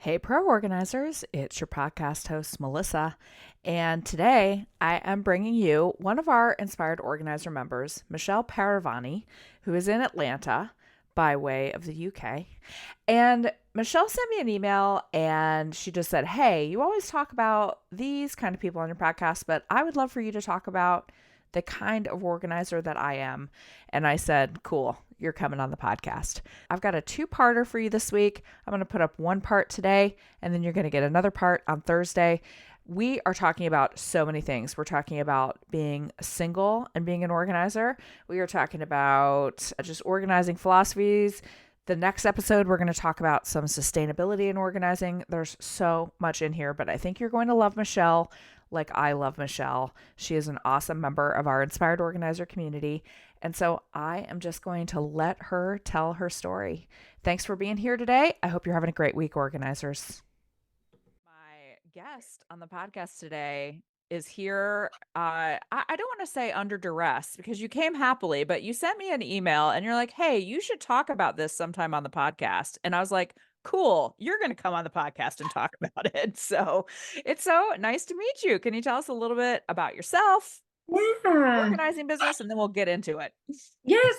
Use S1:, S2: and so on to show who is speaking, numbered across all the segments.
S1: Hey, pro organizers, it's your podcast host, Melissa. And today I am bringing you one of our inspired organizer members, Michelle Paravani, who is in Atlanta by way of the UK. And Michelle sent me an email and she just said, "Hey, you always talk about these kind of people on your podcast, but I would love for you to talk about the kind of organizer that I am." And I said, "Cool, you're coming on the podcast." I've got a two-parter for you this week. I'm going to put up one part today, and then you're going to get another part on Thursday. We are talking about so many things. We're talking about being single and being an organizer. We are talking about just organizing philosophies. The next episode, we're going to talk about some sustainability in organizing. There's so much in here, but I think you're going to love Michelle like I love Michelle. She is an awesome member of our Inspired Organizer community. And so I am just going to let her tell her story. Thanks for being here today. I hope you're having a great week, organizers. My guest on the podcast today is here. I don't want to say under duress because you came happily, but you sent me an email and you're like, "Hey, you should talk about this sometime on the podcast." And I was like, "Cool, you're going to come on the podcast and talk about it." So it's so nice to meet you. Can you tell us a little bit about yourself,
S2: Yeah.
S1: organizing business, and then we'll get into it?
S2: Yes,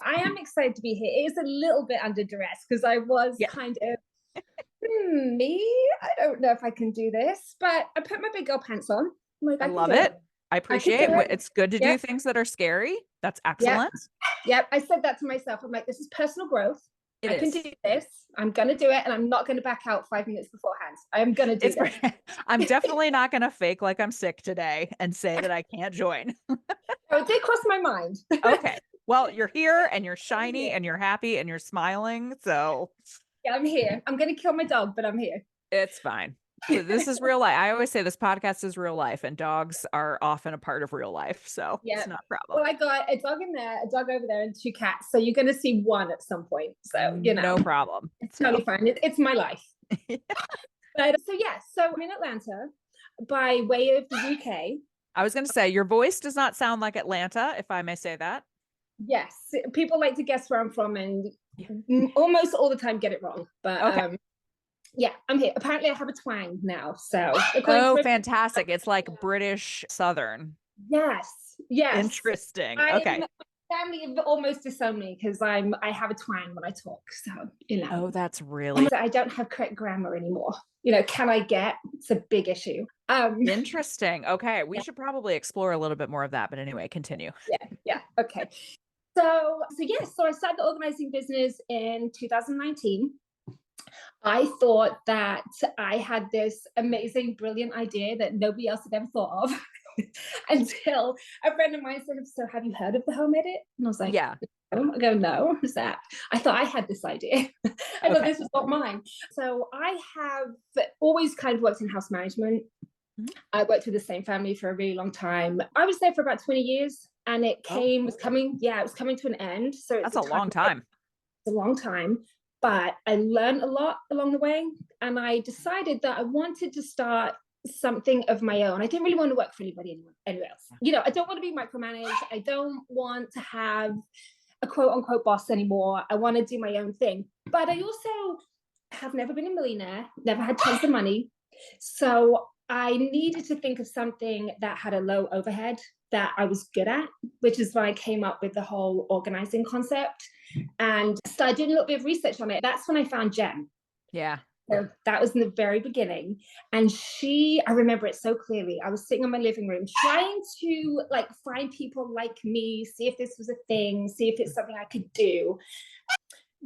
S2: I am excited to be here. It is a little bit under duress because I was
S1: Yeah,
S2: kind of, me? I don't know if I can do this, but I put my big girl pants on. I'm like,
S1: I
S2: I can
S1: love
S2: do it.
S1: it. I
S2: I can
S1: appreciate
S2: do
S1: it.
S2: it.
S1: It's good to do
S2: Yep,
S1: things that are scary. That's
S2: yep,
S1: excellent.
S2: yep. I said that to myself. I'm like, this is personal growth.
S1: It
S2: I can
S1: is.
S2: do this. I'm going to do it. And I'm not going to back out 5 minutes beforehand. I'm going to do
S1: It's
S2: this.
S1: I'm definitely not going to fake like I'm sick today and say that I can't join.
S2: So it did cross my mind.
S1: Okay. Well, you're here and you're
S2: I'm
S1: shiny
S2: here.
S1: and you're happy and you're smiling, so
S2: Yeah, I'm here. I'm going to kill my dog, but I'm here.
S1: it's fine. This is real life. I always say this podcast is real life and dogs are often a part of real life, so
S2: Yeah.
S1: it's not a problem.
S2: Well, I got a dog in there, a dog over there, and two cats. So you're going to see one at some point. So,
S1: No problem.
S2: it's
S1: So,
S2: totally fine. It's my life. But so, yeah, so I'm in Atlanta by way of the UK.
S1: I was going to say your voice does not sound like Atlanta, if I may say that.
S2: Yes, people like to guess where I'm from and
S1: Yeah.
S2: almost all the time get it wrong. But
S1: Okay.
S2: yeah, I'm here. Apparently, I have a twang now. So, according
S1: Oh,
S2: to
S1: fantastic. It's like British Southern.
S2: yes, yes,
S1: Interesting.
S2: I'm
S1: Okay.
S2: family almost disown me because I have a twang when I talk. So,
S1: Oh, that's really
S2: I don't have correct grammar anymore. Can I get? It's a big issue.
S1: interesting. Okay. We
S2: Yeah,
S1: should probably explore a little bit more of that. But anyway, continue.
S2: yeah. Okay. So I started the organizing business in 2019. I thought that I had this amazing, brilliant idea that nobody else had ever thought of until a friend of mine said, "So have you heard of the home edit?" And I was like,
S1: Yeah.
S2: "No." I go, "No, what is that?" I thought I had this idea. I thought
S1: Okay.
S2: this was not mine. So I have always kind of worked in house management.
S1: Mhm.
S2: I worked with the same family for a really long time. I was there for about 20 years and
S1: Oh,
S2: it was coming to an end. So it's
S1: that's
S2: a
S1: a
S2: time,
S1: long time.
S2: it's a long time, but I learned a lot along the way. And I decided that I wanted to start something of my own. I didn't really want to work for anywhere else. I don't want to be micromanaged. I don't want to have a quote unquote boss anymore. I want to do my own thing. But I also have never been a millionaire, never had tons of money. So I needed to think of something that had a low overhead that I was good at, which is when I came up with the whole organizing concept and started doing a little bit of research on it. That's when I found Jen.
S1: Yeah.
S2: So that was in the very beginning. And I remember it so clearly. I was sitting in my living room trying to find people like me, see if this was a thing, see if it's something I could do.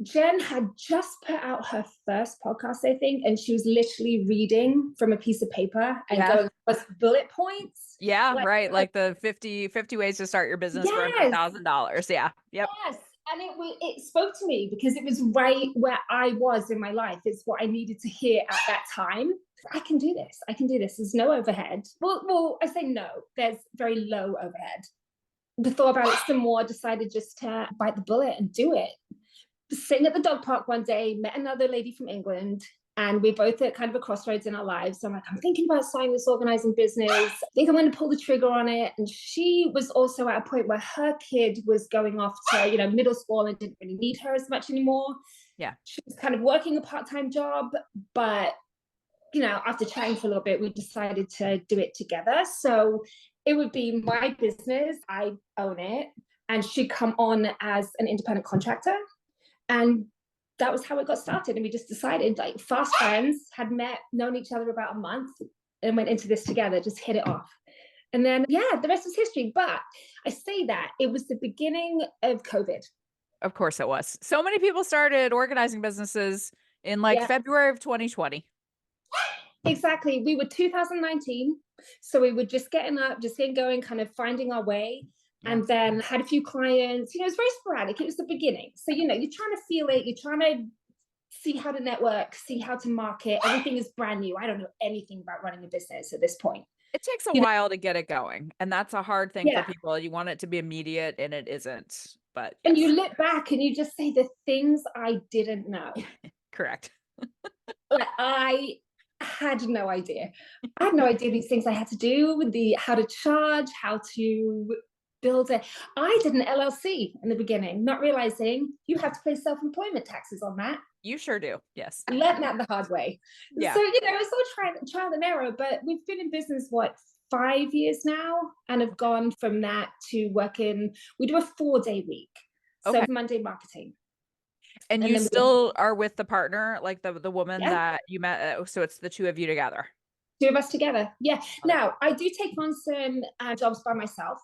S2: Jen had just put out her first podcast, I think, and she was literally reading from a piece of paper and
S1: Yeah.
S2: going with bullet points.
S1: Yeah.
S2: Like,
S1: Right. Like the fifty ways to start your business for under
S2: yes,
S1: $1,000. Yeah. Yep.
S2: yes. And it spoke to me because it was right where I was in my life. It's what I needed to hear at that time. I can do this. I can do this. There's no overhead. Well, I say no. There's very low overhead. I thought about it some more, decided just to bite the bullet and do it. Sitting at the dog park one day, met another lady from England, and we're both at kind of a crossroads in our lives. So I'm like, I'm thinking about starting this organizing business. I think I'm going to pull the trigger on it. And she was also at a point where her kid was going off to, middle school and didn't really need her as much anymore.
S1: Yeah.
S2: She was kind of working a part-time job, but after chatting for a little bit, we decided to do it together. So it would be my business, I own it, and she'd come on as an independent contractor. And that was how it got started. And we just decided, like, fast friends, had met, known each other about a month, and went into this together, just hit it off. And then, yeah, the rest is history. But I say that it was the beginning of COVID.
S1: Of course it was. So many people started organizing businesses in like
S2: Yeah,
S1: February of 2020.
S2: exactly. We were 2019. So we were just getting up, just getting going, kind of finding our way.
S1: Yeah.
S2: And then had a few clients. It was very sporadic. It was the beginning. So, you're trying to feel it. You're trying to see how to network, see how to market. Everything is brand new. I don't know anything about running a business at this point.
S1: It takes a
S2: You know,
S1: while to get it going, and that's a hard thing for
S2: yeah.
S1: people. You want it to be immediate, and it isn't. But
S2: And you
S1: yes,
S2: look back and you just say the things I didn't know.
S1: correct.
S2: Like, I had no idea. I had no idea these things I had to do, the how to charge, how to build it. I did an LLC in the beginning, not realizing you have to pay self-employment taxes on that.
S1: You sure do. Yes.
S2: I learned that the hard way.
S1: Yeah.
S2: So, it's all trial and error, but we've been in business, what, 5 years now, and have gone from that to working. We do a 4-day week. So
S1: Okay.
S2: Monday marketing.
S1: And
S2: And
S1: you
S2: then we do,
S1: still are with the partner, like the woman
S2: yeah,
S1: that you met. So it's the two of you together.
S2: two of us together. Yeah.
S1: Love it.
S2: Now, I do take on some jobs by myself.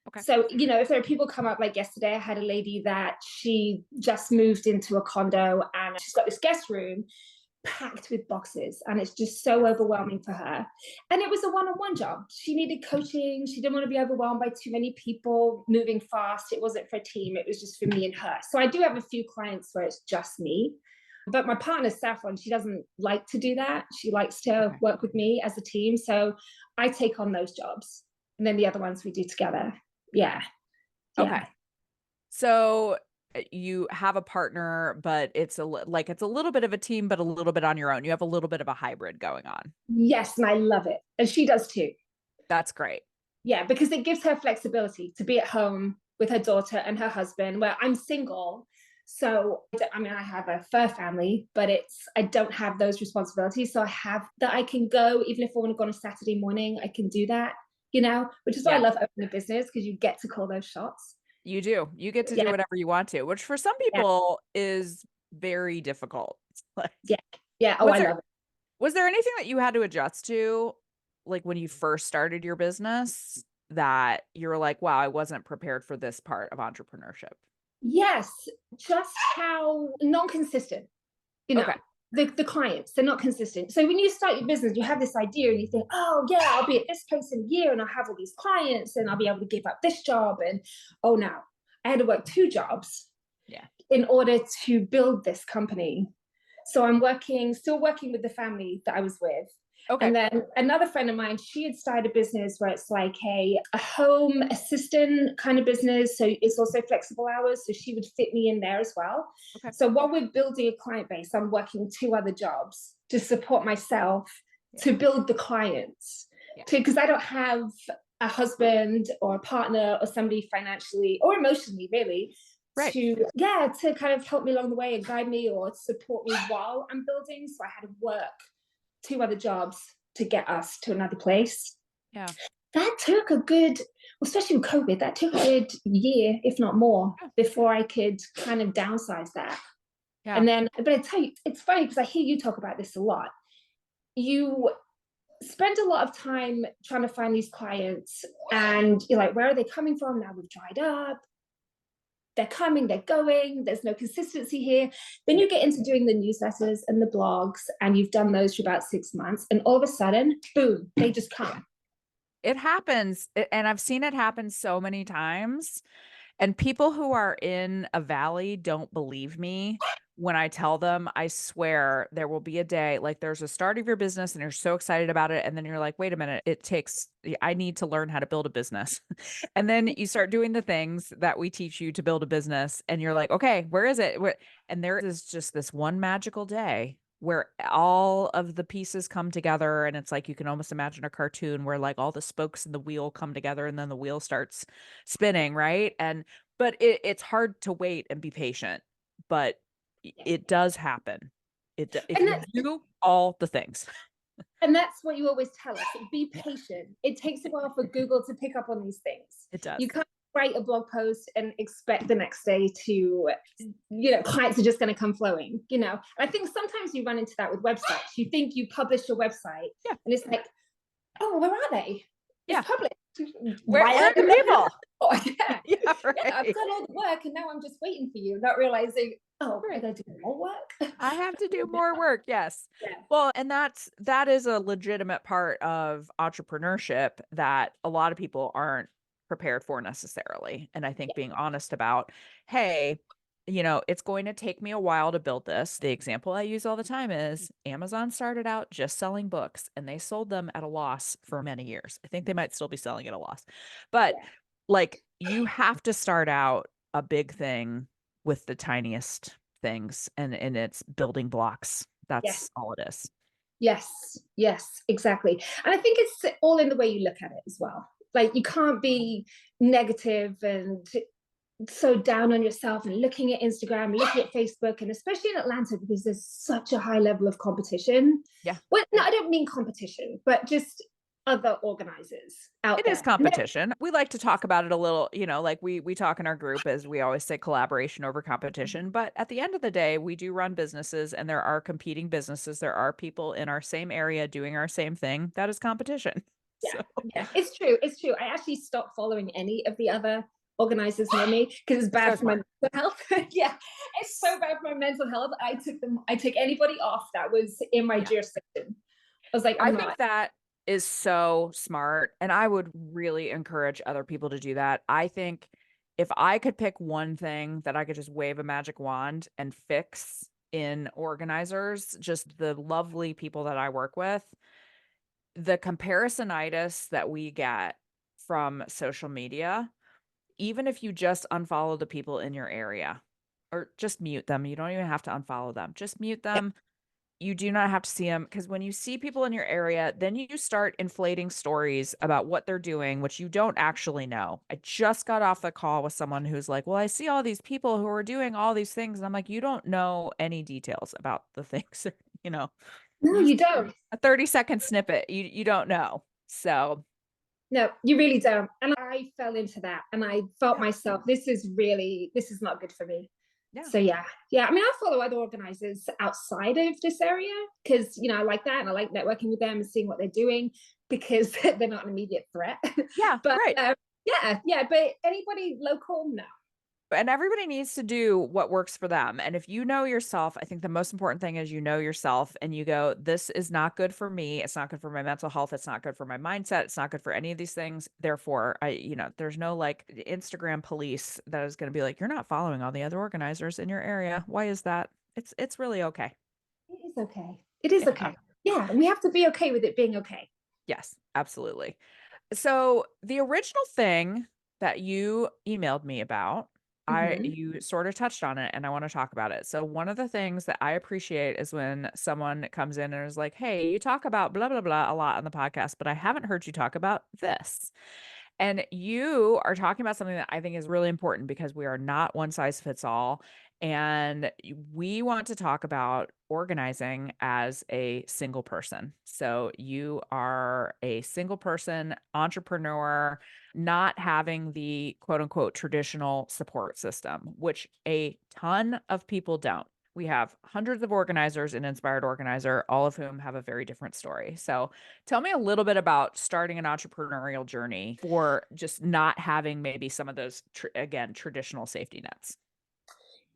S1: Okay.
S2: So, if there are people come up, like yesterday, I had a lady that she just moved into a condo and she's got this guest room packed with boxes, and it's just so overwhelming for her. And it was a one-on-one job. She needed coaching. She didn't want to be overwhelmed by too many people moving fast. It wasn't for a team. It was just for me and her. So I do have a few clients where it's just me. But my partner, Saffron, she doesn't like to do that. She likes to
S1: Okay.
S2: work with me as a team. So I take on those jobs. And then the other ones we do together. Yeah.
S1: Okay.
S2: Yeah.
S1: So you have a partner, but it's it's a little bit of a team, but a little bit on your own. You have a little bit of a hybrid going on.
S2: Yes. And I love it. And she does too.
S1: That's great.
S2: Yeah, because it gives her flexibility to be at home with her daughter and her husband, where I'm single. So, I mean, I have a fur family, but I don't have those responsibilities. So I have that I can go, even if I want to go on a Saturday morning, I can do that, which is why I
S1: Yeah,
S2: love opening a business, because you get to call those shots.
S1: you do. You get to do
S2: Yeah,
S1: whatever you want to, which for some
S2: yeah,
S1: people is very difficult. Like,
S2: yeah, yeah. Oh,
S1: was
S2: I
S1: there
S2: love it.
S1: was there anything that you had to adjust to, like when you first started your business, that you were like, wow, I wasn't prepared for this part of entrepreneurship?
S2: Yes, just how non-consistent, you know,
S1: Okay.
S2: the clients, they're not consistent. So when you start your business, you have this idea and you think, oh yeah, I'll be at this place in a year and I'll have all these clients and I'll be able to give up this job. And oh, now I had to work 2 jobs
S1: Yeah.
S2: in order to build this company. So I'm still working with the family that I was with.
S1: Okay.
S2: And then another friend of mine, she had started a business where it's like a home assistant kind of business. So it's also flexible hours. So she would fit me in there as well.
S1: Okay.
S2: So while we're building a client base, I'm working 2 other jobs to support myself,
S1: Yeah.
S2: to build the clients,
S1: Yeah.
S2: because I don't have a husband or a partner or somebody financially or emotionally, really,
S1: Right.
S2: to kind of help me along the way and guide me or support me while I'm building. So I had to work 2 other jobs to get us to another place.
S1: Yeah.
S2: That took a good, especially with COVID, that took a good year, if not more,
S1: Yeah.
S2: before I could kind of downsize that.
S1: Yeah.
S2: And then, but I tell you, it's funny because I hear you talk about this a lot. You spend a lot of time trying to find these clients, and you're like, where are they coming from? Now we've dried up. They're coming, they're going, there's no consistency here. Then
S1: Yeah.
S2: you get into doing the newsletters and the blogs, and you've done those for about 6 months, and all of a sudden, boom, they just
S1: Yeah.
S2: come.
S1: It happens. And I've seen it happen so many times. And people who are in a valley don't believe me when I tell them. I swear there will be a day, like there's a start of your business and you're so excited about it. And then you're like, wait a minute, I need to learn how to build a business. And then you start doing the things that we teach you to build a business. And you're like, okay, where is it? And there is just this one magical day where all of the pieces come together. And it's like, you can almost imagine a cartoon where like all the spokes in the wheel come together and then the wheel starts spinning. Right. But it's hard to wait and be patient, but
S2: Yeah.
S1: it does happen. If
S2: And
S1: you
S2: that's
S1: do all the things.
S2: And that's what you always tell us. Be patient. It takes a while for Google to pick up on these things.
S1: It does.
S2: You can't write a blog post and expect the next day to, clients are just going to come flowing, I think sometimes you run into that with websites. You think you publish your website and it's like, oh, where are they? It's published.
S1: Where are the people?
S2: Oh, yeah.
S1: Right.
S2: I've done all the work and now I'm just waiting for you, not realizing, I gotta do more work.
S1: I have to do more work. Yes.
S2: Yeah.
S1: Well, and that is a legitimate part of entrepreneurship that a lot of people aren't prepared for necessarily. And I think being honest about, hey, it's going to take me a while to build this. The example I use all the time is Amazon started out just selling books and they sold them at a loss for many years. I think they might still be selling at a loss. But like you have to start out a big thing with the tiniest things and it's building blocks. That's all it is.
S2: Yes, exactly. And I think it's all in the way you look at it as well. Like you can't be negative and so down on yourself and looking at Instagram, looking at Facebook, and especially in Atlanta because there's such a high level of competition.
S1: Yeah.
S2: Well, no, I don't mean competition, but just other organizers out there.
S1: It is competition. We like to talk about it a little, like we talk in our group as we always say collaboration over competition. But at the end of the day, we do run businesses and there are competing businesses. There are people in our same area doing our same thing. That is competition.
S2: Yeah, it's true. It's true. I actually stopped following any of the other organizers near me because it's bad for my mental health. It's so bad for my mental health. I took anybody off that was in my jurisdiction. I was like,
S1: I think that is so smart. And I would really encourage other people to do that. I think if I could pick one thing that I could just wave a magic wand and fix in organizers, just the lovely people that I work with, the comparisonitis that we get from social media, even if you just unfollow the people in your area or just mute them, you don't even have to unfollow them, just mute them. You do not have to see them because when you see people in your area, then you start inflating stories about what they're doing, which you don't actually know. I just got off the call with someone who's like, well, I see all these people who are doing all these things. And I'm like, you don't know any details about the things,
S2: No, you don't.
S1: A 30-second snippet. You don't know. So
S2: no, you really don't. And I fell into that and I felt myself, this is not good for me. So yeah. I mean, I follow other organizers outside of this area because, I like that and I like networking with them and seeing what they're doing because they're not an immediate threat.
S1: Yeah,
S2: but
S1: right.
S2: But anybody local, no.
S1: And everybody needs to do what works for them. And if you know yourself, I think the most important thing is you know yourself and you go, this is not good for me. It's not good for my mental health. It's not good for my mindset. It's not good for any of these things. Therefore, there's no like Instagram police that is going to be like, you're not following all the other organizers in your area. Why is that? It's really okay.
S2: It is okay. It is okay. Yeah. We have to be okay with it being okay.
S1: Yes, absolutely. So the original thing that you emailed me about, you sort of touched on it and I want to talk about it. So one of the things that I appreciate is when someone comes in and is like, hey, you talk about blah, blah, blah a lot on the podcast, but I haven't heard you talk about this. And you are talking about something that I think is really important because we are not one size fits all. And we want to talk about organizing as a single person. So you are a single person entrepreneur, not having the quote unquote traditional support system, which a ton of people don't. We have hundreds of organizers in Inspired Organizer, all of whom have a very different story. So tell me a little bit about starting an entrepreneurial journey for just not having maybe some of those, traditional safety nets.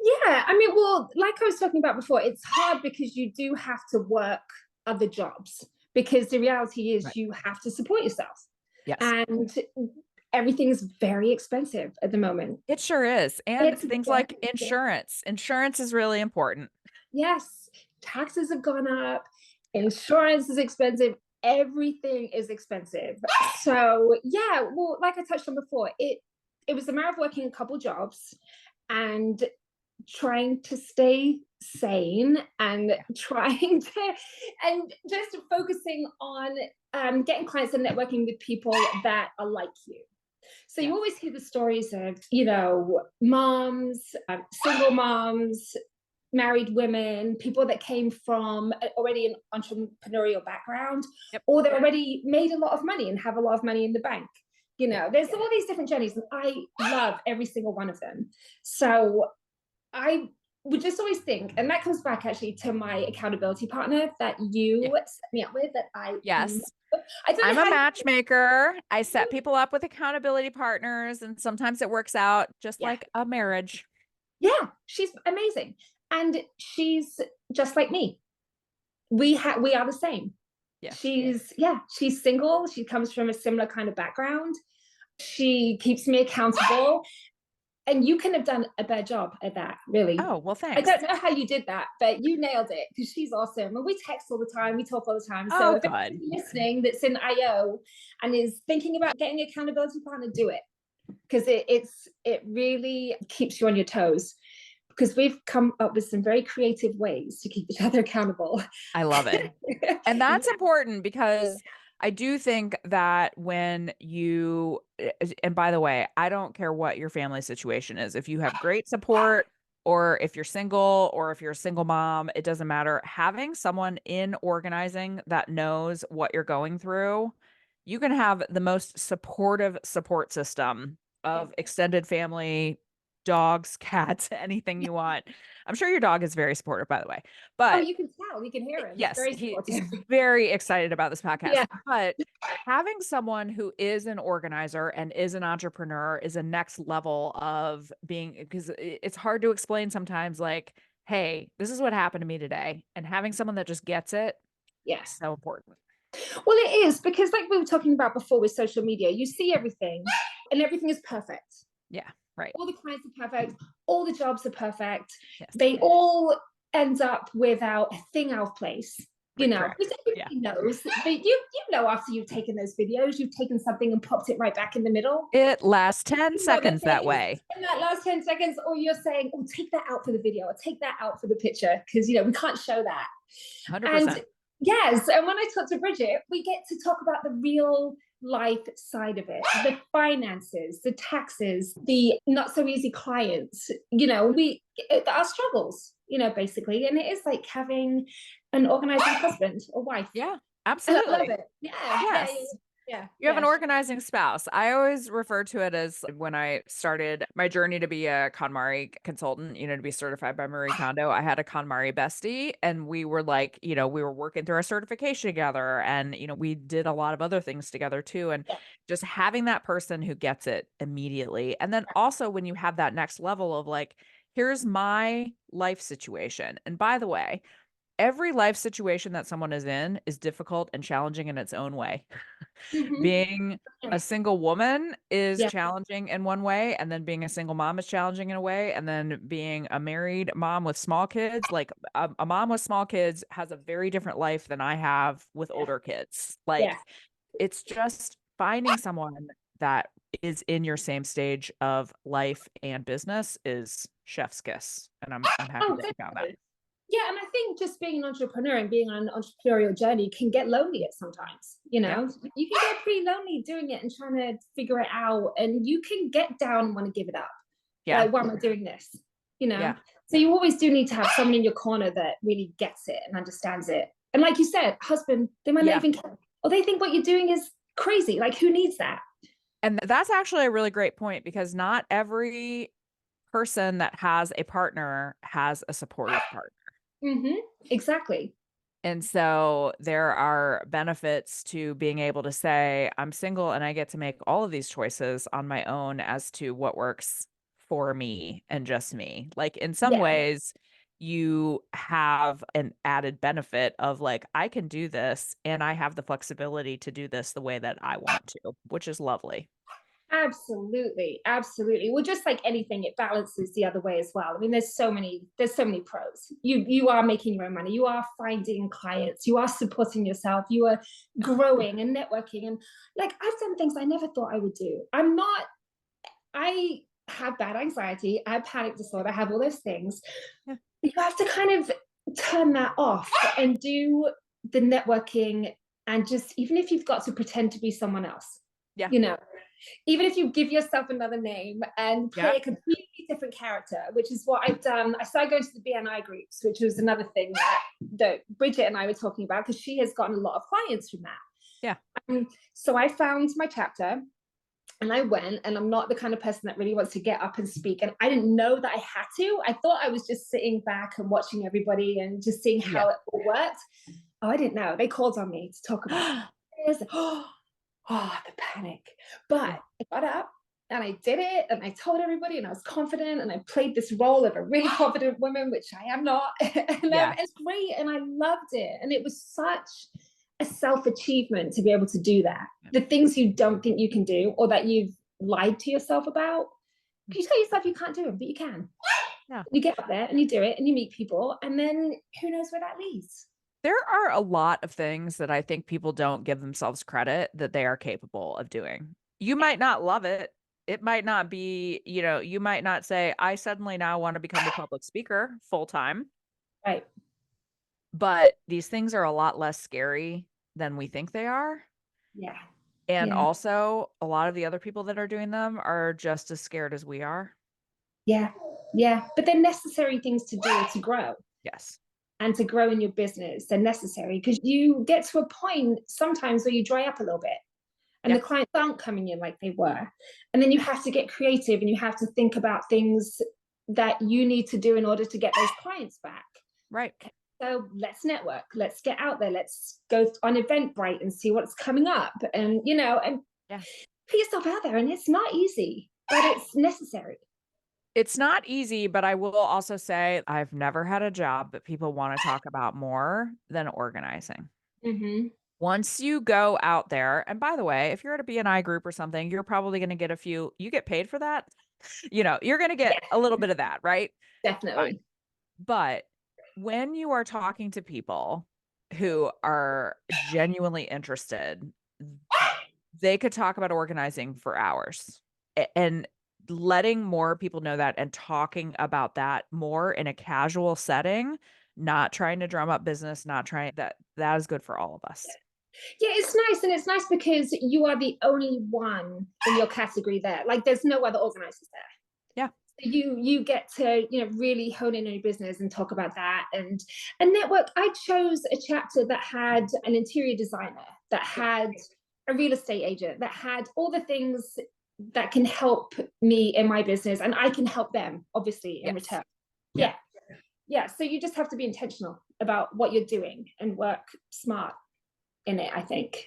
S2: Yeah, I mean, well, like I was talking about before, it's hard because you do have to work other jobs because the reality is you have to support yourself.
S1: Yes.
S2: And everything's very expensive at the moment.
S1: It sure is. And things like insurance. Insurance is really important.
S2: Yes. Taxes have gone up. Insurance is expensive. Everything is expensive. So yeah, well, like I touched on before, it was a matter of working a couple jobs and trying to stay sane and trying to and just focusing on getting clients and networking with people that are like you. So you always hear the stories of, moms, single moms, married women, people that came from already an entrepreneurial background,
S1: Yep.
S2: or they already made a lot of money and have a lot of money in the bank. There's all these different journeys, and I love every single one of them. So I would just always think, and that comes back actually to my accountability partner that you
S1: Yeah.
S2: set me up with, that
S1: Yes.
S2: I don't
S1: I'm
S2: know
S1: a
S2: how
S1: matchmaker. I set people up with accountability partners, and sometimes it works out just
S2: yeah.
S1: like a marriage.
S2: Yeah, she's amazing. And she's just like me. We are the same.
S1: Yeah.
S2: She's single. She comes from a similar kind of background. She keeps me accountable. And you can have done a better job at that, really.
S1: Oh, well,
S2: I
S1: thanks.
S2: don't know how you did that, but you nailed it, because she's awesome. And we text all the time, we talk all the time. So
S1: Oh,
S2: if
S1: good.
S2: anyone's listening that's in IO and is thinking about getting an accountability partner, do it. Because it really keeps you on your toes. Because we've come up with some very creative ways to keep each other accountable.
S1: I love it. And
S2: Yeah.
S1: that's important because I do think that and by the way, I don't care what your family situation is. If you have great support, or if you're single, or if you're a single mom, it doesn't matter. Having someone in organizing that knows what you're going through, you can have the most supportive support system of extended family, dogs, cats, anything you want. I'm sure your dog is very supportive, by the way.
S2: Oh,
S1: But
S2: you can tell, you can hear him. He's
S1: yes,
S2: very
S1: he's
S2: supportive.
S1: very excited about this podcast.
S2: Yeah.
S1: But having someone who is an organizer and is an entrepreneur is a next level of being, because it's hard to explain sometimes, like, hey, this is what happened to me today. And having someone that just gets it,
S2: Yeah.
S1: so important.
S2: Well, it is, because, like we were talking about before with social media, you see everything and everything is perfect.
S1: Yeah, right.
S2: All the clients are perfect. All the jobs are perfect.
S1: Yes.
S2: They all end up without a thing out of place.
S1: Right,
S2: Because
S1: correct. Yeah.
S2: everybody knows that you know, after you've taken those videos, you've taken something and popped it right back in the middle.
S1: It lasts 10
S2: You know the
S1: seconds that
S2: things
S1: way.
S2: in that last 10 seconds, or you're saying, oh, take that out for the video, or take that out for the picture, because we can't show that.
S1: 100%.
S2: And yes, and when I talk to Bridget, we get to talk about the real life side of it, the finances, the taxes, the not so easy clients, our struggles, basically. And it is like having an organizing husband or wife.
S1: Yeah,
S2: And I love
S1: absolutely.
S2: it. Yeah, yeah,
S1: Yes.
S2: yeah,
S1: You have
S2: yeah.
S1: an organizing spouse. I always refer to it as, when I started my journey to be a KonMari consultant, to be certified by Marie Kondo, I had a KonMari bestie, and we were like, we were working through our certification together, and, we did a lot of other things together too. And
S2: Yeah.
S1: just having that person who gets it immediately. And then also when you have that next level of like, here's my life situation. And by the way, every life situation that someone is in is difficult and challenging in its own way.
S2: Mhm.
S1: Being a single woman is
S2: Yeah.
S1: challenging in one way, and then being a single mom is challenging in a way, and then being a married mom with small kids, like a mom with small kids has a very different life than I have with
S2: Yeah.
S1: older kids.
S2: Yeah.
S1: Like, it's just finding someone that is in your same stage of life and business is chef's kiss, and I'm happy
S2: Oh,
S1: that you found that.
S2: definitely. Yeah, and I think just being an entrepreneur and being on an entrepreneurial journey can get lonely at sometimes.
S1: Yeah,
S2: You can get pretty lonely doing it and trying to figure it out, and you can get down and want to give it up.
S1: yeah,
S2: Like, why am I doing this? You know.
S1: yeah.
S2: So you always do need to have someone in your corner that really gets it and understands it. And like you said, husband, they might not
S1: Yeah.
S2: even care, or they think what you're doing is crazy. Like, who needs that?
S1: And that's actually a really great point, because not every person that has a partner has a supportive partner.
S2: Mm-hmm. Exactly.
S1: And so there are benefits to being able to say, I'm single and I get to make all of these choices on my own as to what works for me and just me. Like, in some
S2: Yeah.
S1: ways, you have an added benefit of like, I can do this and I have the flexibility to do this the way that I want to, which is lovely.
S2: Absolutely, absolutely. Well, just like anything, it balances the other way as well. I mean, there's so many pros. You are making your own money, you are finding clients, you are supporting yourself, you are growing and networking. And like, I've done things I never thought I would do. I have bad anxiety, I have panic disorder, I have all those things.
S1: Yeah.
S2: You have to kind of turn that off and do the networking, and just, even if you've got to pretend to be someone else,
S1: Yeah.
S2: you know Even if you give yourself another name and play
S1: Yeah.
S2: a completely different character, which is what I've done. I started going to the BNI groups, which was another thing that Bridget and I were talking about, because she has gotten a lot of clients from that.
S1: Yeah.
S2: So I found my chapter and I went, and I'm not the kind of person that really wants to get up and speak. And I didn't know that I had to. I thought I was just sitting back and watching everybody and just seeing
S1: Yeah.
S2: how it all worked. Oh, I didn't know. They called on me to talk about it. Oh, the panic. But
S1: Yeah.
S2: I got up and I did it, and I told everybody, and I was confident, and I played this role of a really confident woman, which I am not. And
S1: Yeah.
S2: it's great, and I loved it. And it was such a self-achievement to be able to do that. The things you don't think you can do, or that you've lied to yourself about, you tell yourself you can't do them, but you can.
S1: Yeah.
S2: You get up there and you do it, and you meet people, and then who knows where that leads.
S1: There are a lot of things that I think people don't give themselves credit that they are capable of doing. You might not love it. It might not be, you might not say, I suddenly now want to become a public speaker full time,
S2: Right.
S1: but these things are a lot less scary than we think they are.
S2: Yeah.
S1: And
S2: Yeah.
S1: also, a lot of the other people that are doing them are just as scared as we are.
S2: Yeah. Yeah. But they're necessary things to do to grow.
S1: Yes.
S2: And to grow in your business. They're necessary, because you get to a point sometimes where you dry up a little bit, and
S1: Yeah.
S2: the clients aren't coming in like they were. And then you have to get creative, and you have to think about things that you need to do in order to get those clients back.
S1: Right.
S2: So let's network, let's get out there, let's go on Eventbrite and see what's coming up, and and
S1: Yeah.
S2: put yourself out there. And it's not easy, but it's necessary.
S1: It's not easy, but I will also say I've never had a job that people want to talk about more than organizing.
S2: Mm-hmm.
S1: Once you go out there, and by the way, if you're at a BNI group or something, you're probably going to get you get paid for that. You're going to get
S2: Yeah,
S1: a little bit of that, right? Fine.
S2: definitely.
S1: But when you are talking to people who are genuinely interested, they could talk about organizing for hours. And letting more people know that and talking about that more in a casual setting, not trying to drum up business, not trying that is good for all of us.
S2: Yeah, it's nice. And it's nice because you are the only one in your category there. Like, there's no other organizers there.
S1: Yeah.
S2: So you get to really hone in on your business and talk about that, and network. I chose a chapter that had an interior designer, that had a real estate agent, that had all the things that can help me in my business, and I can help them, obviously, in return.
S1: Yeah.
S2: Yeah. So you just have to be intentional about what you're doing and work smart in it, I think.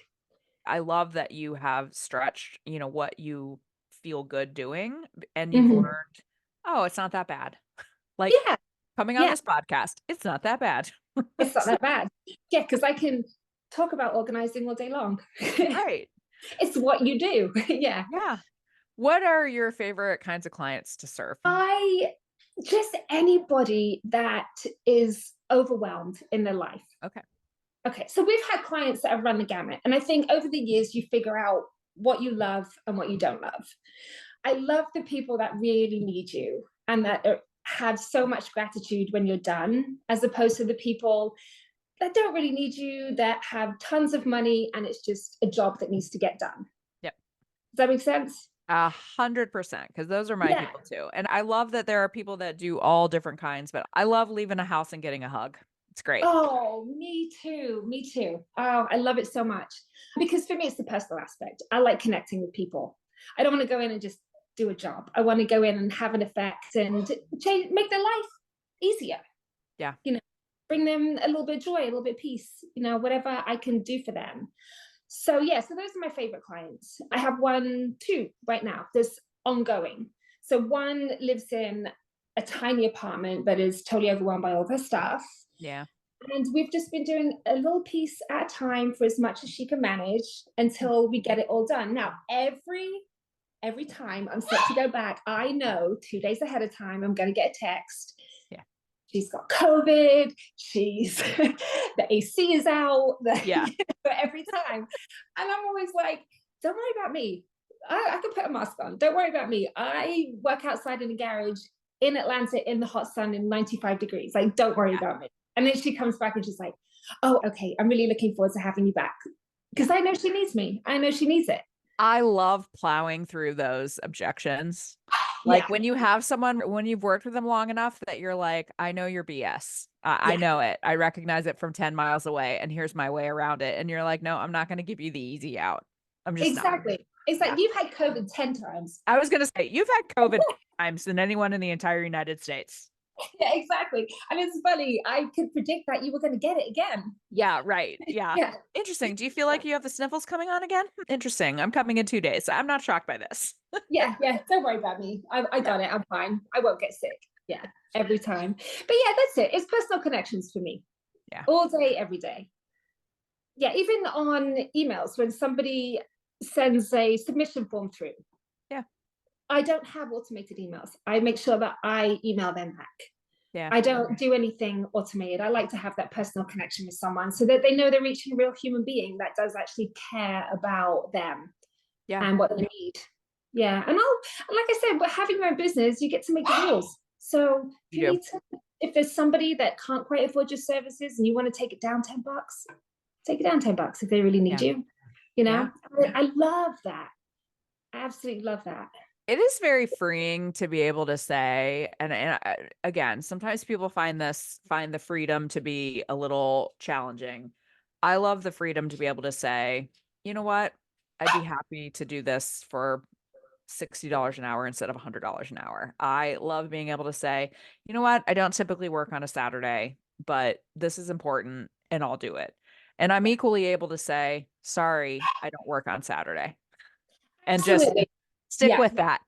S1: I love that you have stretched, what you feel good doing, and you've
S2: Mm-hmm.
S1: learned, oh, it's not that bad. Like
S2: Yeah.
S1: coming on
S2: Yeah.
S1: this podcast, it's not that bad.
S2: It's not that bad. Yeah, because I can talk about organizing all day long.
S1: Right.
S2: It's what you do. Yeah.
S1: Yeah. What are your favorite kinds of clients to serve?
S2: I just anybody that is overwhelmed in their life.
S1: Okay.
S2: Okay. So we've had clients that have run the gamut. And I think over the years, you figure out what you love and what you don't love. I love the people that really need you, and that have so much gratitude when you're done, as opposed to the people that don't really need you, that have tons of money, and it's just a job that needs to get done.
S1: Yep.
S2: Does that make sense?
S1: 100%, because those are my
S2: Yeah.
S1: people too. And I love that there are people that do all different kinds, but I love leaving a house and getting a hug. It's great.
S2: Oh, me too. Me too. Oh, I love it so much. Because for me, it's the personal aspect. I like connecting with people. I don't want to go in and just do a job. I want to go in and have an effect and change, make their life easier.
S1: Yeah.
S2: Bring them a little bit of joy, a little bit of peace, whatever I can do for them. So yeah, so those are my favorite clients. I have two right now. There's ongoing. So one lives in a tiny apartment that is totally overwhelmed by all of her stuff.
S1: Yeah.
S2: And we've just been doing a little piece at a time for as much as she can manage until we get it all done. Now, every time I'm set to go back, I know 2 days ahead of time I'm going to get a text.
S1: Yeah.
S2: She's got COVID. She's the AC is out.
S1: Yeah.
S2: Every time, and I'm always like, "Don't worry about me. I can put a mask on. Don't worry about me. I work outside in a garage in Atlanta in the hot sun in 95 degrees. Like, don't worry about me." And then she comes back and she's like, "Oh, okay. I'm really looking forward to having you back, because I know she needs me. I know she needs it."
S1: I love plowing through those objections. Like
S2: Yeah,
S1: when you have someone, when you've worked with them long enough that you're like, I know your BS. I
S2: yeah,
S1: know it. I recognize it from 10 miles away, and here's my way around it. And you're like, no, I'm not going to give you the easy out. I'm just not.
S2: exactly. It's
S1: Yeah.
S2: like you've had COVID 10 times.
S1: I was going to say, you've had COVID more times than anyone in the entire United States.
S2: Yeah, exactly. And it's funny, I could predict that you were going to get it again.
S1: Yeah, right. Yeah.
S2: Yeah,
S1: Interesting. Do you feel like you have the sniffles coming on again? Interesting. I'm coming in 2 days. I'm not shocked by this.
S2: yeah, yeah. Don't worry about me. I
S1: Yeah.
S2: got it. I'm fine. I won't get sick. Yeah, every time. But yeah, that's it. It's personal connections for me
S1: Yeah.
S2: all day, every day. Yeah, even on emails, when somebody sends a submission form through,
S1: Yeah.
S2: I don't have automated emails. I make sure that I email them back.
S1: Yeah.
S2: I don't do anything automated. I like to have that personal connection with someone so that they know they're reaching a real human being that does actually care about them
S1: Yeah.
S2: and what they need. Yeah. And like I said, but having your own business, you get to make the rules. So if you
S1: You do.
S2: need to, if there's somebody that can't quite afford your services and you want to take it down $10, take it down $10 if they really need
S1: Yeah.
S2: you. You
S1: Yeah.
S2: know, I love that. I absolutely love that.
S1: It is very freeing to be able to say, again, sometimes people find the freedom to be a little challenging. I love the freedom to be able to say, you know what? I'd be happy to do this for $60 an hour instead of $100 an hour. I love being able to say, you know what? I don't typically work on a Saturday, but this is important and I'll do it. And I'm equally able to say, sorry, I don't work on Saturday, and just
S2: Absolutely.
S1: stick
S2: Yeah.
S1: with that.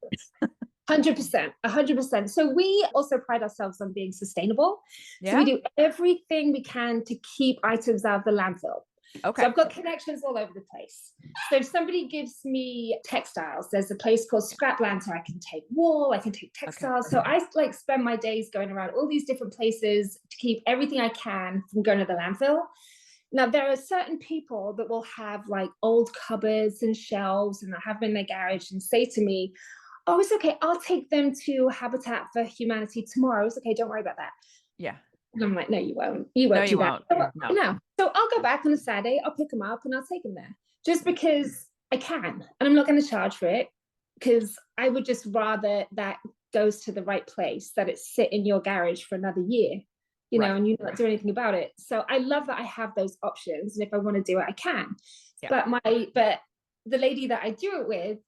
S2: 100%, 100%. So we also pride ourselves on being sustainable. So we
S1: Yeah.
S2: do everything we can to keep items out of the landfill. So
S1: Okay.
S2: I've got connections all over the place. So if somebody gives me textiles, there's a place called Scrapland, I can take wool, I can take
S1: Okay.
S2: textiles. So I like spend my days going around all these different places to keep everything I can from going to the landfill. Now, there are certain people that will have like old cupboards and shelves, and they'll have them in their garage and say to me, oh, it's okay. I'll take them to Habitat for Humanity tomorrow. It's okay. Don't worry about that.
S1: Yeah.
S2: And I'm like, no, you won't. You
S1: No,
S2: won't
S1: you
S2: do that.
S1: won't.
S2: So,
S1: No.
S2: no. So I'll go back on a Saturday. I'll pick them up and I'll take them there just because I can. And I'm not going to charge for it because I would just rather that goes to the right place, that it's sit in your garage for another year,
S1: Right.
S2: and you not do anything about it. So I love that I have those options. And if I want to do it, I can.
S1: Yeah.
S2: But the lady that I do it with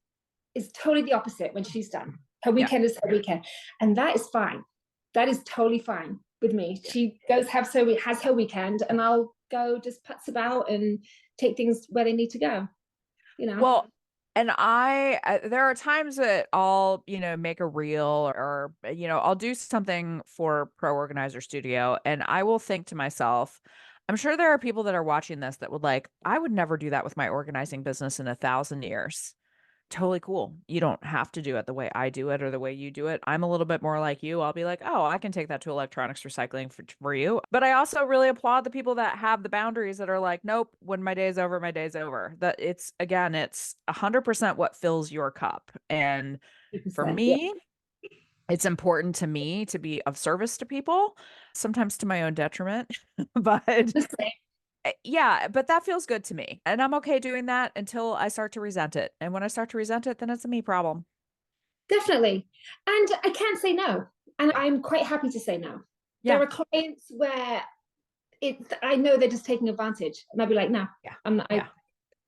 S2: is totally the opposite when she's done. Her
S1: Yeah.
S2: weekend is her weekend. And that is fine. That is totally fine with me.
S1: Yeah.
S2: She has her weekend, and I'll go just putz about and take things where they need to go.
S1: Well, and there are times that I'll, make a reel or, I'll do something for Pro Organizer Studio, and I will think to myself, I'm sure there are people that are watching this that would like, I would never do that with my organizing business in 1,000 years. Totally cool. You don't have to do it the way I do it or the way you do it. I'm a little bit more like you. I'll be like, oh, I can take that to electronics recycling for you. But I also really applaud the people that have the boundaries that are like, nope, when my day's over, my day's over. That it's 100% what fills your cup. And for
S2: 100%. Yeah.
S1: me, it's important to me to be of service to people, sometimes to my own detriment. But yeah, but that feels good to me. And I'm okay doing that until I start to resent it. And when I start to resent it, then it's a me problem.
S2: Definitely. And I can't say no. And I'm quite happy to say no.
S1: Yeah.
S2: There are clients where I know they're just taking advantage. And I'll be like, no,
S1: Yeah.
S2: I'm not.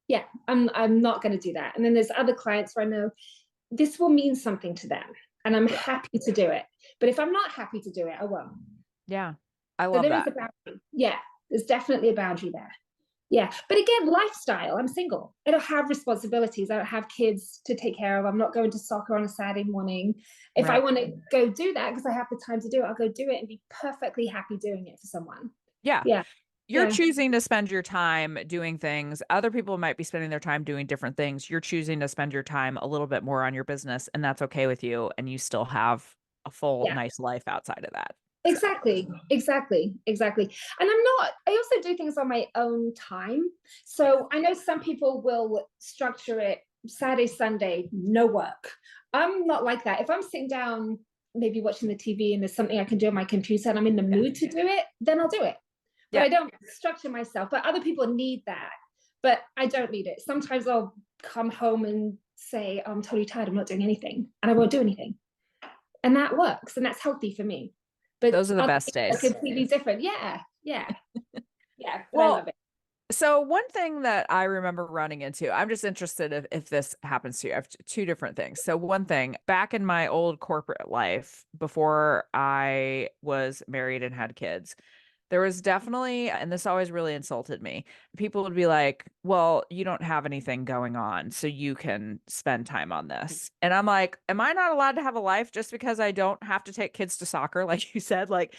S1: Yeah.
S2: I'm not going to do that. And then there's other clients where I know this will mean something to them, and I'm happy to do it. But if I'm not happy to do it, I won't.
S1: Yeah. I
S2: So
S1: love
S2: there is
S1: that.
S2: a boundary. Yeah, there's definitely a boundary there. Yeah. But again, lifestyle, I'm single. I don't have responsibilities. I don't have kids to take care of. I'm not going to soccer on a Saturday morning. If I
S1: Right.
S2: want to go do that because I have the time to do it, I'll go do it and be perfectly happy doing it for someone.
S1: Yeah.
S2: Yeah.
S1: You're
S2: Yeah.
S1: choosing to spend your time doing things. Other people might be spending their time doing different things. You're choosing to spend your time a little bit more on your business, and that's okay with you. And you still have a full,
S2: Yeah.
S1: nice life outside of that.
S2: Exactly. And I also do things on my own time. So I know some people will structure it Saturday, Sunday, no work. I'm not like that. If I'm sitting down, maybe watching the TV, and there's something I can do on my computer and I'm in the
S1: Yeah.
S2: mood to do it, then I'll do it. But
S1: Yeah.
S2: I don't structure myself. But other people need that. but I don't need it. Sometimes I'll come home and say, oh, I'm totally tired, I'm not doing anything, and I won't do anything. And that works, and that's healthy for me. But
S1: Those are the
S2: other
S1: best
S2: people are
S1: days.
S2: completely different. Yeah, yeah, yeah. But I
S1: Well,
S2: love it.
S1: so one thing that I remember running into, I'm just interested if this happens to you. I have two different things. So one thing, back in my old corporate life, before I was married and had kids, there was definitely, and this always really insulted me. People would be like, well, you don't have anything going on, so you can spend time on this. And I'm like, am I not allowed to have a life just because I don't have to take kids to soccer, like you said? Like,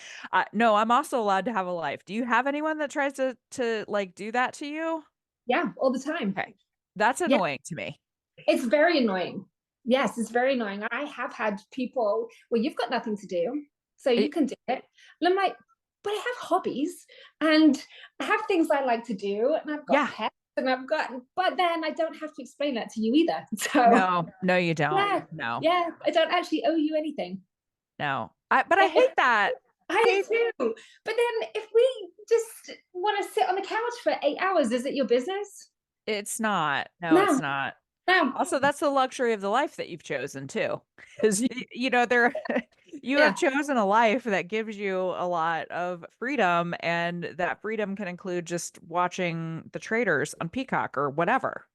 S1: no, I'm also allowed to have a life. Do you have anyone that tries to like do that to you?
S2: Yeah, all the time.
S1: Okay. That's
S2: Yeah,
S1: annoying to me.
S2: it's very annoying. Yes, it's very annoying. I have had people, well, you've got nothing to do, so you
S1: It,
S2: can do it. And I'm like, but I have hobbies and I have things I like to do, and I've got
S1: yeah.
S2: pets and I've got, but then I don't have to explain that to you either. So
S1: No, no, you don't.
S2: yeah,
S1: No,
S2: yeah, I don't actually owe you anything.
S1: no. But I hate that.
S2: I
S1: Hate
S2: do. But then if we just want to sit on the couch for 8 hours, is it your business?
S1: It's not. No, it's
S2: No,
S1: not.
S2: no.
S1: Also, that's the luxury of the life that you've chosen too. Because you know, there you have
S2: Yeah,
S1: chosen a life that gives you a lot of freedom, and that freedom can include just watching the traders on Peacock or whatever.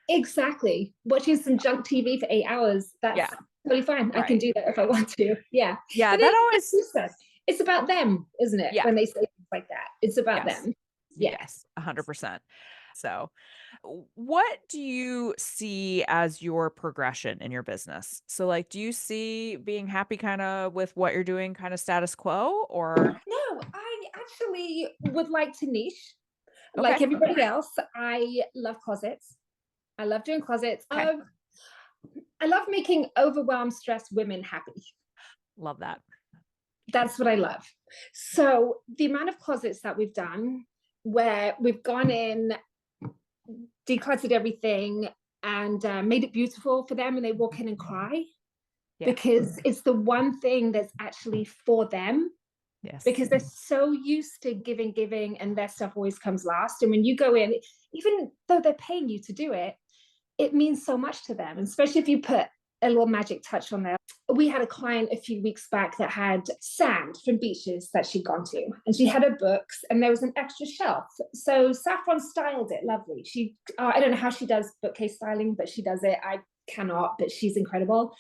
S2: exactly. Watching some junk TV for 8 hours, that's
S1: Yeah,
S2: totally fine. I can
S1: right.
S2: do that if I want to. Yeah.
S1: Yeah,
S2: But then
S1: that
S2: like
S1: always
S2: you said, it's about them, isn't it?
S1: yeah,
S2: When they say things like that, it's about
S1: yes.
S2: them. Yeah.
S1: Yes, 100%. So, what do you see as your progression in your business? So, like, do you see being happy kind of with what you're doing, kind of status quo, or
S2: No, I actually would like to niche like
S1: okay,
S2: everybody else. I love closets. I love doing closets.
S1: okay,
S2: I love making overwhelmed, stressed women happy.
S1: love that.
S2: That's what I love. So the amount of closets that we've done where we've gone in, decluttered everything, and made it beautiful for them, and they walk in and cry
S1: Yeah.
S2: because it's the one thing that's actually for them,
S1: Yes.
S2: because they're so used to giving, and their stuff always comes last. And when you go in, even though they're paying you to do it, it means so much to them, especially if you put a little magic touch on there. We had a client a few weeks back that had sand from beaches that she'd gone to, and she had her books, and there was an extra shelf. So Saffron styled it lovely. I don't know how she does bookcase styling, but she does it. I cannot, but she's incredible.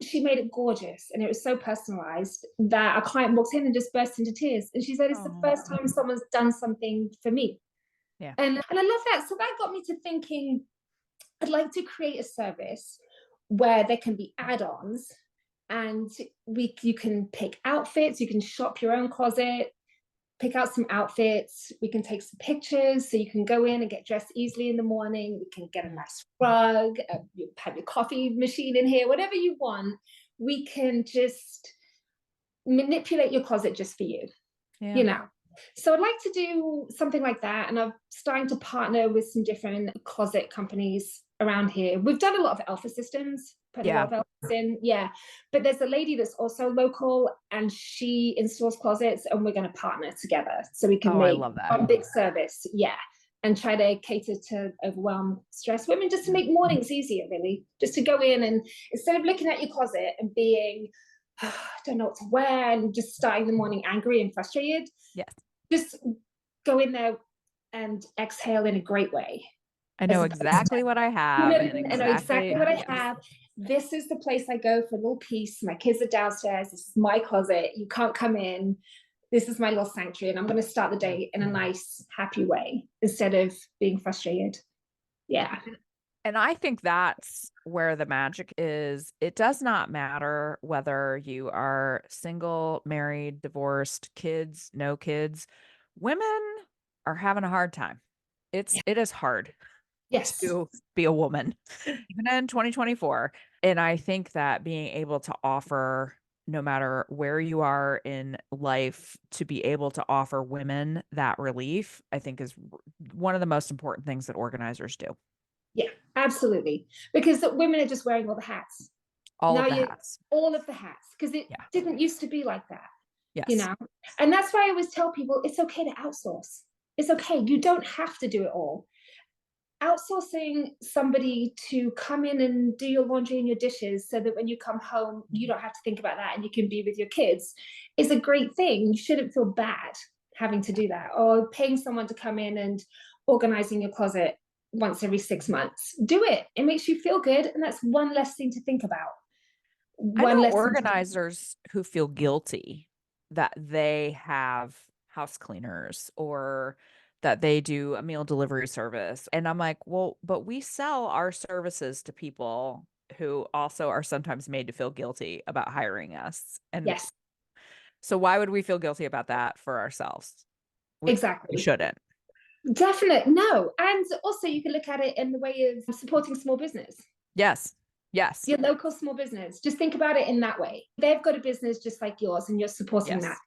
S2: She made it gorgeous, and it was so personalized that a client walked in and just burst into tears. And she said, it's the
S1: Oh,
S2: first time someone's done something for me.
S1: yeah.
S2: And I love that. So that got me to thinking, I'd like to create a service where there can be add-ons, and you can pick outfits, you can shop your own closet, pick out some outfits, we can take some pictures so you can go in and get dressed easily in the morning, we can get a nice rug, you have your coffee machine in here, whatever you want. We can just manipulate your closet just for you,
S1: Yeah.
S2: you know. So I'd like to do something like that, and I'm starting to partner with some different closet companies around here. We've done a lot of alpha systems, put a lot
S1: Yeah.
S2: of alphas in, yeah. But there's a lady that's also local, and she installs closets, and we're going to partner together so we can
S1: Oh, I
S2: make
S1: love that.
S2: one big service, yeah, and try to cater to overwhelmed, stressed women, just to make mornings easier, really, just to go in and instead of looking at your closet and being, I don't know what to wear, and just starting the morning angry and frustrated,
S1: Yes.
S2: just go in there and exhale in a great way.
S1: I
S2: As
S1: know
S2: opposed to,
S1: exactly what I
S2: you know,
S1: have and
S2: I know exactly
S1: exactly,
S2: what I
S1: yes.
S2: have. This is the place I go for a little peace. My kids are downstairs. This is my closet. You can't come in. This is my little sanctuary. And I'm going to start the day in a nice, happy way instead of being frustrated. Yeah.
S1: And I think that's where the magic is. It does not matter whether you are single, married, divorced, kids, no kids. Women are having a hard time. It is hard
S2: Yes.
S1: to be a woman, even in 2024. And I think that being able to offer, no matter where you are in life, to be able to offer women that relief, I think is one of the most important things that organizers do.
S2: Yeah, absolutely. Because women are just wearing all the hats.
S1: All
S2: Now
S1: of the
S2: you
S1: hats.
S2: all of the hats, because it
S1: Yeah.
S2: didn't used to be like that, you
S1: Yes.
S2: know. And that's why I always tell people it's okay to outsource. It's okay. You don't have to do it all. outsourcing somebody to come in and do your laundry and your dishes so that when you come home, you don't have to think about that and you can be with your kids is a great thing. You shouldn't feel bad having to do that, or paying someone to come in and organizing your closet once every 6 months. Do it. It makes you feel good. And that's one less thing to think about.
S1: I
S2: One
S1: know
S2: less thing to think about.
S1: organizers who feel guilty that they have house cleaners or that they do a meal delivery service. And I'm like, well, but we sell our services to people who also are sometimes made to feel guilty about hiring us. And
S2: Yes,
S1: so why would we feel guilty about that for ourselves? We
S2: exactly.
S1: shouldn't.
S2: Definitely. No. And also, you can look at it in the way of supporting small business.
S1: Yes. Yes.
S2: Your local small business. Just think about it in that way. They've got a business just like yours, and you're supporting that.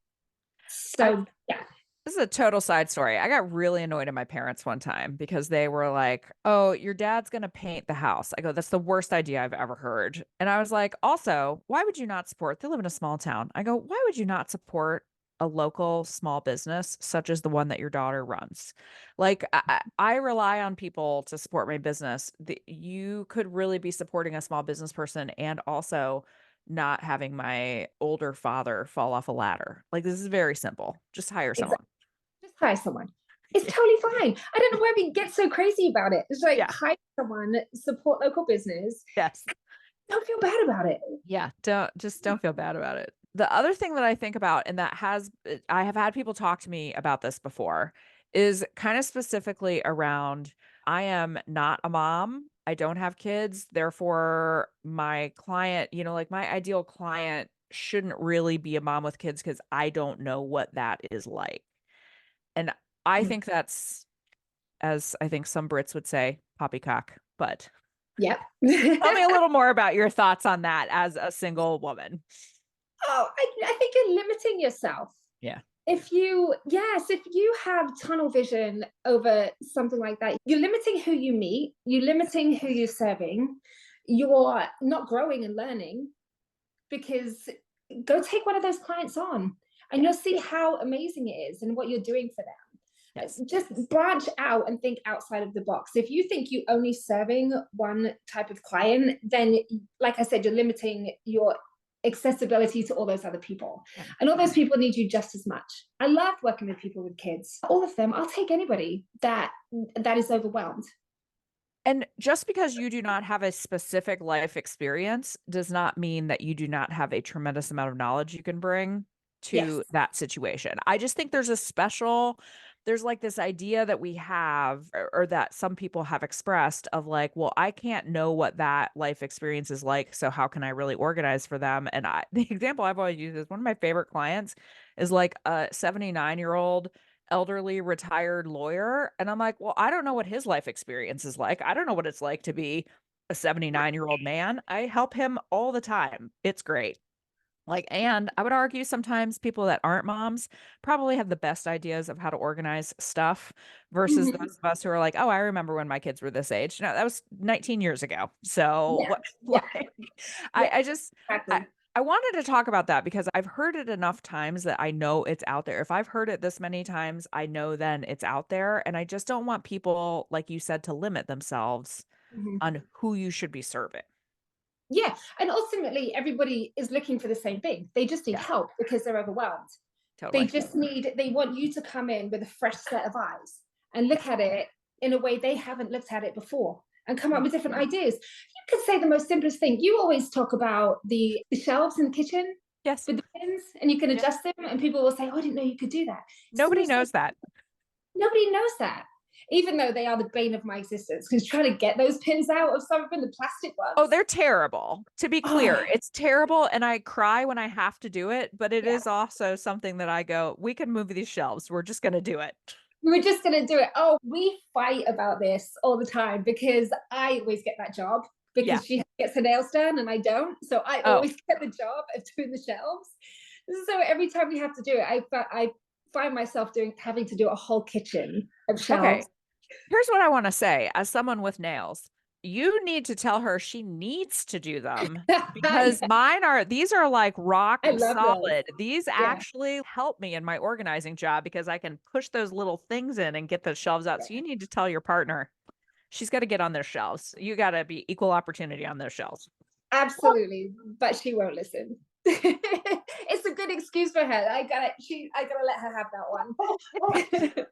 S1: Yes. I
S2: So, yeah.
S1: This is a total side story. I got really annoyed at my parents one time because they were like, "Oh, your dad's going to paint the house." I go, "That's the worst idea I've ever heard." And I was like, "Also, why would you not support? They live in a small town." I go, "Why would you not support a local small business such as the one that your daughter runs?" Like, I rely on people to support my business. You could really be supporting a small business person and also not having my older father fall off a ladder. Like, this is very simple. Just hire someone.
S2: Exactly. Just hire someone. It's totally fine. I don't know why we get so crazy about it. It's like
S1: Yeah.
S2: hire someone, support local business.
S1: Yes.
S2: Don't feel bad about it.
S1: Yeah. Don't feel bad about it. The other thing that I think about, and I have had people talk to me about this before, is kind of specifically around I am not a mom. I don't have kids. Therefore, my client, like my ideal client shouldn't really be a mom with kids because I don't know what that is like. And I
S2: Mm.
S1: think that's, as I think some Brits would say, poppycock. But
S2: Yep.
S1: tell me a little more about your thoughts on that as a single woman.
S2: I think you're limiting yourself.
S1: Yeah.
S2: If you have tunnel vision over something like that, you're limiting who you meet, you're limiting who you're serving, you're not growing and learning, because go take one of those clients on and
S1: Yeah.
S2: you'll see how amazing it is and what you're doing for them.
S1: Yes.
S2: Just branch out and think outside of the box. If you think you only serving one type of client, then like I said, you're limiting your accessibility to all those other people.
S1: Yeah.
S2: And all those people need you just as much. I love working with people with kids. All of them. I'll take anybody that is overwhelmed.
S1: And just because you do not have a specific life experience does not mean that you do not have a tremendous amount of knowledge you can bring
S2: Yes.
S1: to that situation. I just think there's like this idea that we have, or that some people have expressed of like, well, I can't know what that life experience is like. So how can I really organize for them? And the example I've always used is one of my favorite clients is like a 79-year-old elderly retired lawyer. And I'm like, well, I don't know what his life experience is like. I don't know what it's like to be a 79-year-old man. I help him all the time. It's great. Like, and I would argue sometimes people that aren't moms probably have the best ideas of how to organize stuff versus
S2: Mhm.
S1: those of us who are like, oh, I remember when my kids were this age. No, that was 19 years ago. So
S2: Yeah.
S1: what,
S2: Yeah.
S1: like,
S2: Yeah.
S1: I just, I,
S2: Exactly.
S1: I wanted to talk about that because I've heard it enough times that I know it's out there. If I've heard it this many times, I know then it's out there. And I just don't want people, like you said, to limit themselves
S2: Mhm.
S1: on who you should be serving.
S2: Yeah. And ultimately, everybody is looking for the same thing. They just need
S1: Yeah,
S2: help because they're overwhelmed.
S1: totally.
S2: They want you to come in with a fresh set of eyes and
S1: Yeah.
S2: look at it in a way they haven't looked at it before and come up
S1: Yeah.
S2: with different ideas. You could say the most simplest thing. You always talk about the shelves in the kitchen
S1: Yes.
S2: with the pins, and you can
S1: Yeah.
S2: adjust them, and people will say, oh, I didn't know you could do that. It's the
S1: Nobody
S2: most,
S1: knows that.
S2: nobody knows that. Even though they are the bane of my existence, because trying to get those pins out of some of them, the plastic
S1: Oh,
S2: ones.
S1: they're terrible. To be clear,
S2: Oh,
S1: it's terrible and I cry when I have to do it, but it
S2: yeah.
S1: is also something that I go, we can move these shelves. We're just going to do it.
S2: We're just going to do it. Oh, we fight about this all the time because I always get that job
S1: Yeah.
S2: because she gets her nails done and I don't. So I
S1: Oh,
S2: always get the job of doing the shelves. So every time we have to do it, I find myself having to do a whole kitchen of
S1: okay.
S2: shelves.
S1: Here's what I want to say as someone with nails. You need to tell her she needs to do them
S2: Yeah,
S1: because these are like rock
S2: I love those.
S1: solid. These
S2: Yeah.
S1: actually help me in my organizing job because I can push those little things in and get the shelves out. So you need to tell your partner she's got to get on their shelves. You got to be equal opportunity on those shelves.
S2: Absolutely, but she won't listen. It's a good excuse for her. I gotta let her have that one.